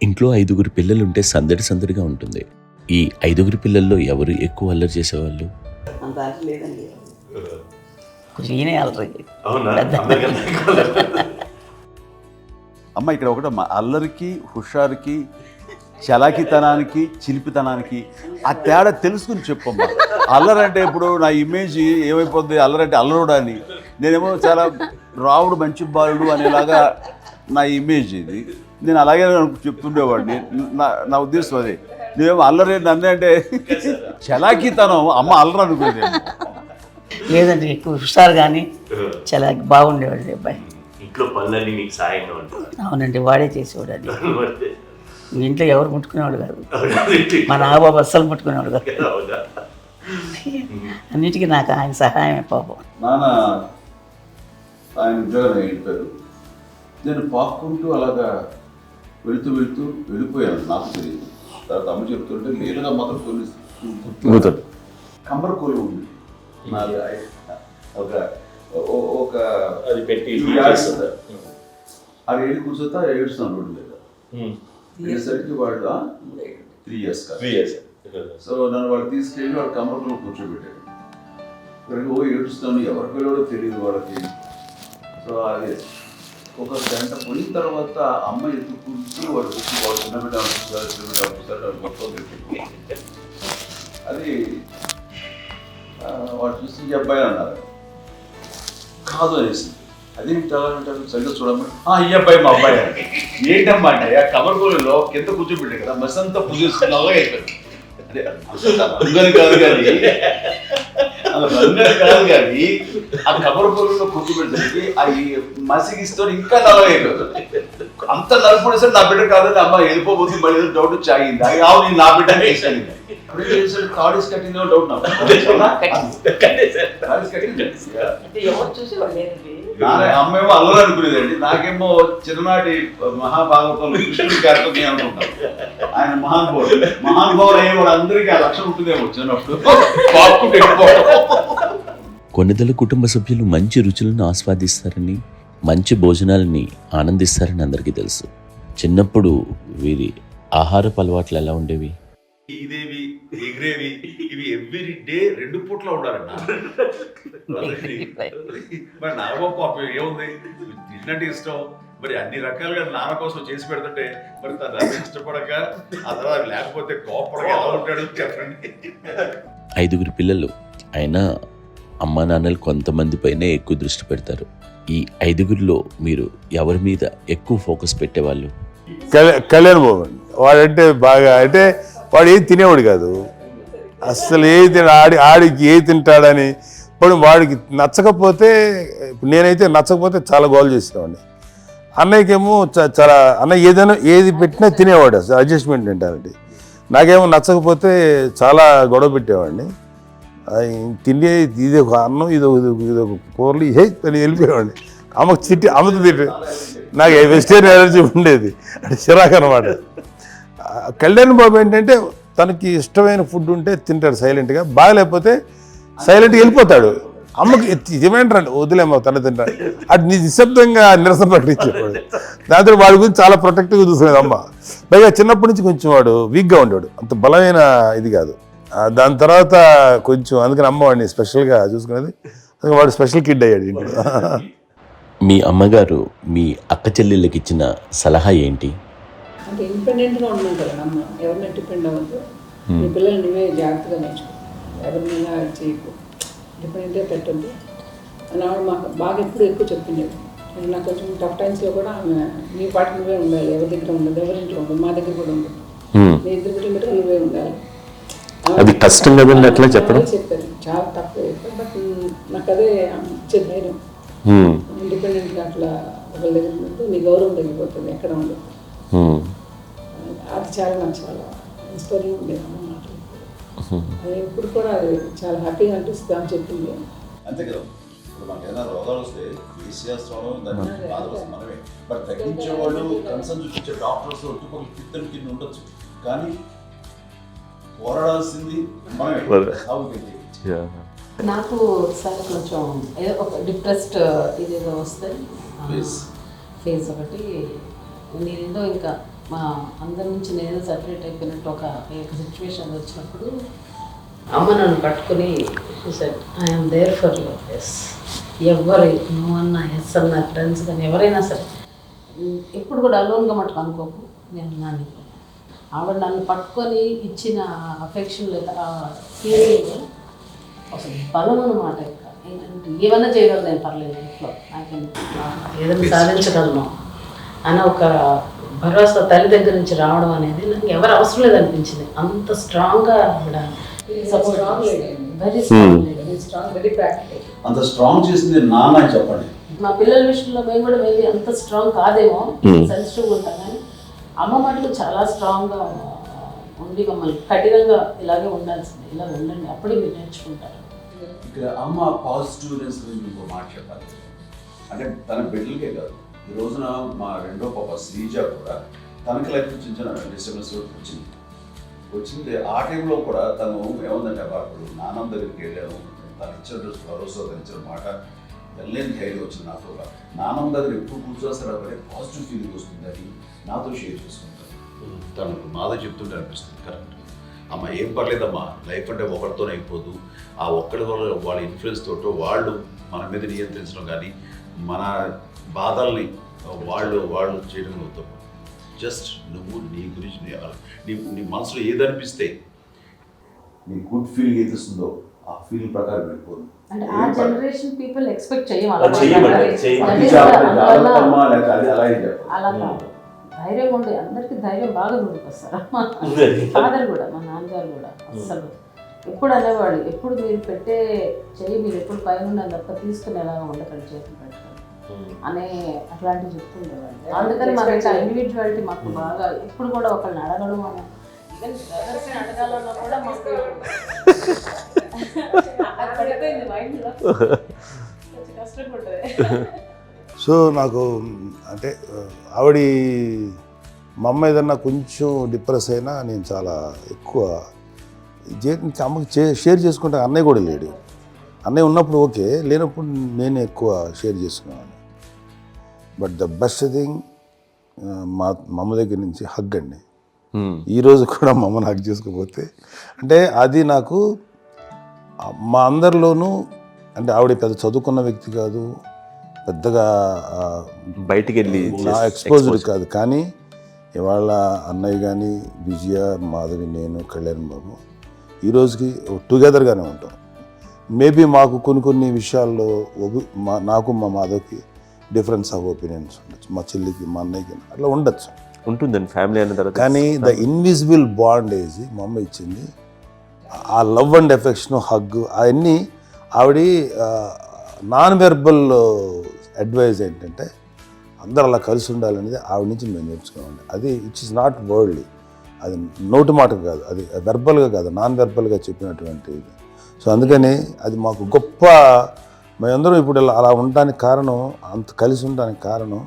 ఇంట్లో 5గురు పిల్లలుంటే సందడి సందడిగా ఉంటుంది. ఈ 5గురు పిల్లల్లో ఎవరు ఎక్కువ అల్లరి చేసేవాళ్ళు? అంత అల్లరి లేదండి. కొంచెం ఈయనే అల్లరి. అమ్మ ఇక్కడ ఒకటమ్మ, అల్లరికి, హుషారుకి, చలాకితనానికి, చిలిపితనానికి ఆ తేడా తెలుసుకుని చెప్పమ్మా. అల్లరంటే ఇప్పుడు నా ఇమేజ్ ఏమైపోద్ది, అల్లరంటే అల్లరుడా అని. నేనేమో చాలా రావుడు మంచి బాలుడు అనేలాగా నా ఇమేజ్ ఇది. నేను అలాగే చెప్తుండేవాడిని. నా ఉద్దేశం అదే. నువ్వేమో అల్లరి నన్ను అంటే చలాకితనం, అమ్మ అల్లరి అనుకునేది. లేదంటే ఎక్కువ హుషారు కానీ చాలా బాగుండేవాడు అబ్బాయి. ఇంట్లో పనులన్నీ మీకు సాయంగా ఉంటుంది. అవునండి, వాడే చేసేవాడు. అది ఇంట్లో ఎవరు ముట్టుకునేవాడు కాదు. మా నాగబాబు అస్సలు ముట్టుకునేవాడు కాదు. అన్నిటికీ నాకు ఆయన సహాయమే పాపం. నాన్న ఆయన ఉద్యోగం వెళ్ళిపోయారు. నేను పాక్కుంటూ అలాగా వెళుతూ వెళ్ళిపోయాను. నాకు తెలియదు. తర్వాత అమ్మ చెప్తుంటే నేరుగా మాత్రం కొన్ని కంబర్ కోలు ఉంది. ఒక అది పెట్టి అది వెళ్ళి కూర్చోతా ఏడుస్తున్నాను రోడ్డు మీద. అయ్యేసరికి వాళ్ళు 3 years సో నన్ను వాళ్ళు తీసుకెళ్ళి వాడు కంబర్లో కూర్చోబెట్టాడు. ఇక్కడికి ఏడుస్తాను, ఎవరి పిల్లడో తెలియదు వాళ్ళకి. సో అది ఒక గంట పోయిన తర్వాత అమ్మ ఎత్తుకుంటూ వాడు వచ్చి వాడు చిన్నబిడ్డ అనిపిస్తారు మొత్తం తెలిసింది. అది వాడు చూసి ఈ అబ్బాయి అన్నారు. కాదు అనేసింది. అదేంటి అలా అంటారు, సరిగ్గా చూడమ్మా. ఈ అబ్బాయి మా అబ్బాయి అని. ఏంటమ్మా అంటే ఆ కబర్గోళంలో కింద కూర్చోబెట్టాడు కదా, మస్ అంతా పూజిస్తున్న అలాగే అయిపోయింది. అదే రంగని కాదు కానీ ఆ కబర్గోళంలో కూర్చోబెట్టడానికి ఆ మసిగిస్తూ ఇంకా నల్లగా అయిపోతుంది. అంత నలుపుడేసరి నా బిడ్డ కాదని అమ్మ వెళ్ళిపోతుంది. మళ్ళీ ఏదో డౌట్ వచ్చి ఆగింది. నేను నా బిడ్డ వేసాను. థర్డ్ ఇస్ కటింగ్ డౌట్ అమ్మేమో అల్లరి అనుకునేదండి. నాకేమో చిన్ననాటి మహాభారతంలో కృష్ణుడి క్యారెక్టర్ అనుకుంటాను. ఆయన మహానుభావులు అయ్యే వాళ్ళందరికీ ఆ లక్షణం ఉంటుందేమో చిన్నప్పుడు. కొన్నిదల కుటుంబ సభ్యులు మంచి రుచులను ఆస్వాదిస్తారని, మంచి భోజనాలని ఆనందిస్తారని అందరికీ తెలుసు. చిన్నప్పుడు వీరి ఆహారపు అలవాట్లు ఎలా ఉండేవి? ఇదేవి ఎగిరేవి ఇవి ఎవ్రీ డే 2 పూట్ల ఉండాలండి. మరి నాగబాబు పాపం ఏముంది, తిన్నట్టు ఇష్టం. మరి అన్ని రకాలుగా నాన్న కోసం చేసి పెడుతుంటే మరి తను అవి ఇష్టపడక ఆ తర్వాత లేకపోతే కోపడక ఎలా ఉంటాడు చెప్పండి. 5గురు పిల్లలు అయినా అమ్మా నాన్నలు కొంతమంది పైనే ఎక్కువ దృష్టి పెడతారు. ఈ 5గురిలో మీరు ఎవరి మీద ఎక్కువ ఫోకస్ పెట్టేవాళ్ళు? కళ్యాణ్ బాబు అండి. వాడంటే బాగా, అంటే వాడు ఏది తినేవాడు కాదు అసలు. ఆడికి ఏది తింటాడని ఇప్పుడు వాడికి నచ్చకపోతే, నేనైతే నచ్చకపోతే చాలా గోల్ చేసేవాడిని. అన్నయ్యకేమో చాలా అన్నయ్య ఏదైనా ఏది పెట్టినా తినేవాడు, అసలు అడ్జస్ట్మెంట్ తింటానండి. నాకేమో నచ్చకపోతే చాలా గొడవ పెట్టేవాడిని. తిండి ఇది ఒక అన్నం, ఇదొక కూరలు అని వెళ్ళిపోయేవాడిని. అమ్మకు అమ్మతో తింటే నాకు వెజిటేరియన్ ఎలర్జీ ఉండేది, అంటే చిరాకు అనమాట. కళ్యాణ్ బాబు ఏంటంటే తనకి ఇష్టమైన ఫుడ్ ఉంటే తింటాడు సైలెంట్గా, బాగలేకపోతే సైలెంట్గా వెళ్ళిపోతాడు. అమ్మకి ఏమంటారండి, వదిలేమో తన తింటాడు. అటు నిశ్శబ్దంగా నిరసన ప్రకటించేవాడు. దాంతో వాడి గురించి చాలా ప్రొటెక్టివ్గా చూసుకునేది అమ్మ. పైగా చిన్నప్పటి నుంచి కొంచెం వాడు వీక్గా ఉండేవాడు, అంత బలమైన ఇది కాదు. దాని తర్వాత కొంచెం అందుకని అమ్మ వాడిని స్పెషల్గా చూసుకునేది. వాడు స్పెషల్ కిడ్ అయ్యాడు ఇంట్లో. మీ అమ్మగారు మీ అక్క చెల్లెళ్ళకి ఇచ్చిన సలహా ఏంటి? అంటే ఇండిపెండెంట్గా ఉన్నాం కదా అమ్మ, ఎవరిని డిపెండ్ అవ్వద్దు, నీ పిల్లలు నువ్వే జాగ్రత్తగా నేర్చుకో, ఎవరినైనా చేయకు, ఇండిపెండెంట్గా పెట్టద్దు అని ఆవిడ మాకు బాగా ఎప్పుడు ఎక్కువ చెప్తుండేది. నాకు కొంచెం టఫ్ టైమ్స్లో కూడా ఆమె నీ పాటు నువ్వే ఉండాలి, ఎవరి దగ్గర ఉండదు, ఎవరింట్లో ఉండదు, మా దగ్గర కూడా ఉండదు, నీ ఇద్దరు బిడ్డలు పెట్టుకుని నువ్వే ఉండాలి. అది కష్టం కదండి అట్లా చెప్పడం. చెప్పారు చాలా తక్కువ, బట్ నాకు అదే ఇచ్చే ధైర్యం. ఇండిపెండెంట్గా అట్లా ఒకరి దగ్గర ఉంటే నీ గౌరవం తగ్గిపోతుంది, ఎక్కడ ఉండదు. అది చాలా నాకు చాలా ఇన్స్పైరింగ్ ఉండేది అమ్మ మాటలు. అది ఇప్పుడు కూడా అది చాలా హ్యాపీగా అనిపిస్తుంది అని చెప్పింది. అంతే కదా, ఇప్పుడు మనకు ఏదైనా రోగాలు వస్తే వేసేస్తాం, దాన్ని మనమే. బట్ తగ్గించేవాళ్ళు, కన్సర్న్ చూపించే డాక్టర్స్ ఒట్టుపక్కల పిత్తలు కింద ఉండొచ్చు, కానీ పోరాడాల్సింది మనమే. నాకు సార్ కొంచెం ఒక డిప్రెస్డ్ ఇదేదో వస్తే ఫేజ్ ఒకటి, నేనేదో ఇంకా మా అందరి నుంచి నేను సపరేట్ అయిపోయినట్టు ఒక సిచ్యువేషన్ వచ్చినప్పుడు అమ్మ నన్ను పట్టుకుని said I'm there for your yes. ఎవరు నో అన్నా ఎస్ అన్న ఫ్రెండ్స్ కానీ ఎవరైనా సరే ఎప్పుడు కూడా అలోన్గా మటుకు అనుకోకు, నేను నాని. ఆవిడ నన్ను పట్టుకొని ఇచ్చిన అఫెక్షన్ లేదా ఫీలింగ్ అసలు బలం అన్నమాట. ఇంకా ఏంటంటే ఏమన్నా చేయగలను నేను, పర్లేదు ఇంట్లో నాకు ఏదైనా సాధించగలను అని ఒక భరోసా తల్లి దగ్గర నుంచి రావడం అనేది నాకు ఎవరు అవసరం లేదనిపించింది. అంత స్ట్రాంగ్గా ఆవిడ వెరీ స్ట్రాంగ్, వెరీ ప్రాక్టికల్. అంత స్ట్రాంగ్ చేసింది నాన్న అని చెప్పండి. మా పిల్లల విషయంలో మేము కూడా మేబీ అంత స్ట్రాంగ్ కాదేమో, సెన్సిటివ్గా ఉంటాం, కానీ అమ్మ మటుకు చాలా స్ట్రాంగ్గా ఉండి మమ్మల్ని కఠినంగా ఇలాగే ఉండాల్సింది, ఇలా ఉండండి అప్పుడే మీరు నేర్చుకుంటారు. ఇక్కడ అమ్మ పాజిటివ్నెస్ గురించి ఇంకో మాట చెప్పాలి. అంటే తన బిడ్డలకే కాదు, ఈ రోజున మా రెండో పాప శ్రీజ కూడా తనకి లైఫ్ చిన్న డిస్టర్బెన్స్ వచ్చింది. ఆ టైంలో కూడా తను ఏముందంటే అప్పుడు నాన్నమ్మ దగ్గరికి వెళ్ళాను, తను ఇచ్చిన భరోసా తను ఇచ్చిన మాట వెళ్ళలేని ధైర్యం వచ్చింది నాతో. నాన్నమ్మ దగ్గర ఎప్పుడు కూర్చోస్తాడు అప్పుడే పాజిటివ్ ఫీలింగ్ వస్తుందని నాతో షేర్ చేసుకుంటాను. తను నాతో చెప్తుంటే అనిపిస్తుంది కరెక్ట్. అమ్మ ఏం పర్లేదమ్మా, లైఫ్ అంటే ఒకరితోనే అయిపోదు, ఆ ఒక్కడి వల్ల వాళ్ళ ఇన్ఫ్లుయెన్స్ తోటో వాళ్ళు మన మీద నియంత్రించడం కానీ మన బాధల్ని వాళ్ళు చేయడం అవుతాం. జస్ట్ నువ్వు నీ గురించి నీ మనసులో ఏదనిపిస్తే నీ గుడ్ ఫీలింగ్ ఏది వస్తుందో ఆ ఫీలింగ్ ప్రకారం వెళ్ళిపోదు. అంటే ఆ జనరేషన్ పీపుల్ ఎక్స్పెక్ట్ అలా కాదు, ధైర్యం ఉండే అందరికి ధైర్యం బాగా ముందుకొస్తారు. మా ఫాదర్ కూడా, మా నాన్నగారు కూడా అస్సలు ఎప్పుడు అనేవాళ్ళు, ఎప్పుడు మీరు పెట్టే చెయ్యి మీరు ఎప్పుడు పైన తప్ప తీసుకుని ఎలాగా ఉండకండి, చేతులు పెట్టండి అనే అట్లాంటివి చెప్తుండేవాళ్ళు. అందుకని మాకు ఇట్లా ఇండివిజువాలిటీ మాకు బాగా ఎప్పుడు కూడా ఒకళ్ళని అడగడం అన్న, ఈవెన్ బ్రదర్స్ని అడగాలన్నా కూడా మాకు పడిపోయింది మైండ్లో, కొంచెం కష్టపడ్డది. సో నాకు అంటే ఆవిడ మా అమ్మ ఏదన్నా కొంచెం డిప్రెస్ అయినా నేను చాలా ఎక్కువ అమ్మకి షేర్ చేసుకుంటే అన్నయ్య కూడా లేడు. అన్నయ్య ఉన్నప్పుడు ఓకే, లేనప్పుడు నేను ఎక్కువ షేర్ చేసుకున్నాను. బట్ ద బెస్ట్ థింగ్ మా అమ్మ దగ్గర నుంచి హగ్ అండి. ఈరోజు కూడా మా అమ్మని హగ్ చేసుకోకపోతే అంటే అది నాకు మా అందరిలోనూ, అంటే ఆవిడ పెద్ద చదువుకున్న వ్యక్తి కాదు, పెద్దగా బయటికి వెళ్ళి ఎక్స్పోజ్డ్ కాదు, కానీ ఇవాళ అన్నయ్య కానీ విజయ, మాధవి, నేను, కళ్యాణ్ బాబు ఈ రోజుకి టుగెదర్గానే ఉంటాం. మేబీ మాకు కొన్ని విషయాల్లో నాకు మా మాధవ్కి డిఫరెన్స్ ఆఫ్ ఒపీనియన్స్ ఉండొచ్చు, మా చెల్లికి మా అన్నయ్యకి అట్లా ఉండొచ్చు, ఉంటుందండి ఫ్యామిలీ అన్న తర్వాత. కానీ ద ఇన్విజిబుల్ బాండేజ్ మా అమ్మ ఇచ్చింది, ఆ లవ్ అండ్ ఎఫెక్షన్, హగ్, అవన్నీ ఆవిడ నాన్ వెర్బల్ అడ్వైజ్ ఏంటంటే అందరూ అలా కలిసి ఉండాలనేది ఆవిడ నుంచి మేము నేర్చుకున్నామండి. అది ఇట్స్ ఇస్ నాట్ వర్డ్లీ, అది నోటి మాట కాదు, అది వెర్బల్గా కాదు, నాన్ వెర్బల్గా చెప్పినటువంటి ఇది. సో అందుకని అది మాకు గొప్ప, మేమందరం ఇప్పుడు అలా ఉండడానికి కారణం, అంత కలిసి ఉండడానికి కారణం,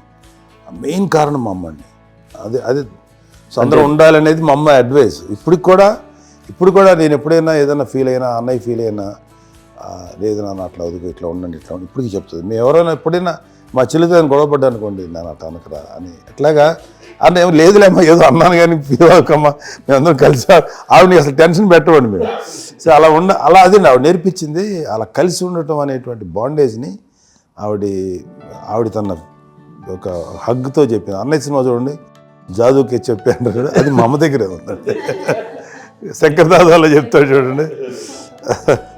మెయిన్ కారణం మా అమ్మ అండి. అది సో అందరూ ఉండాలనేది మా అమ్మ అడ్వైస్. ఇప్పుడు కూడా నేను ఎప్పుడైనా ఏదైనా ఫీల్ అయినా, అన్నయ్య ఫీల్ అయినా, లేదు నాన్న అట్లా వదుకు, ఇట్లా ఉండండి, ఇట్లా ఉండి ఇప్పటికీ చెప్తుంది. మేము ఎవరైనా ఎప్పుడైనా మా చెల్లితో గొడవపడ్డా అనుకోండి, నేను అట్లా అనకరా అని ఎట్లాగా అంటే ఏమో లేదులేమ్మా ఏదో అన్నాను కానీ ఫీల్ అవ్వకమ్మా, మేమందరం కలిసి ఆవిడని అసలు టెన్షన్ పెట్టవండి మేము. సో అలా అది ఆవిడ నేర్పించింది. అలా కలిసి ఉండటం అనేటువంటి బాండేజ్ని ఆవిడ తన ఒక హగ్తో చెప్పింది. అన్నయ్య సినిమా చూడండి, జాదూకే చెప్పాను కూడా, అది మా అమ్మ దగ్గరే ఉందండి. శంకర్ దాదాలో చెప్తాడు చూడండి.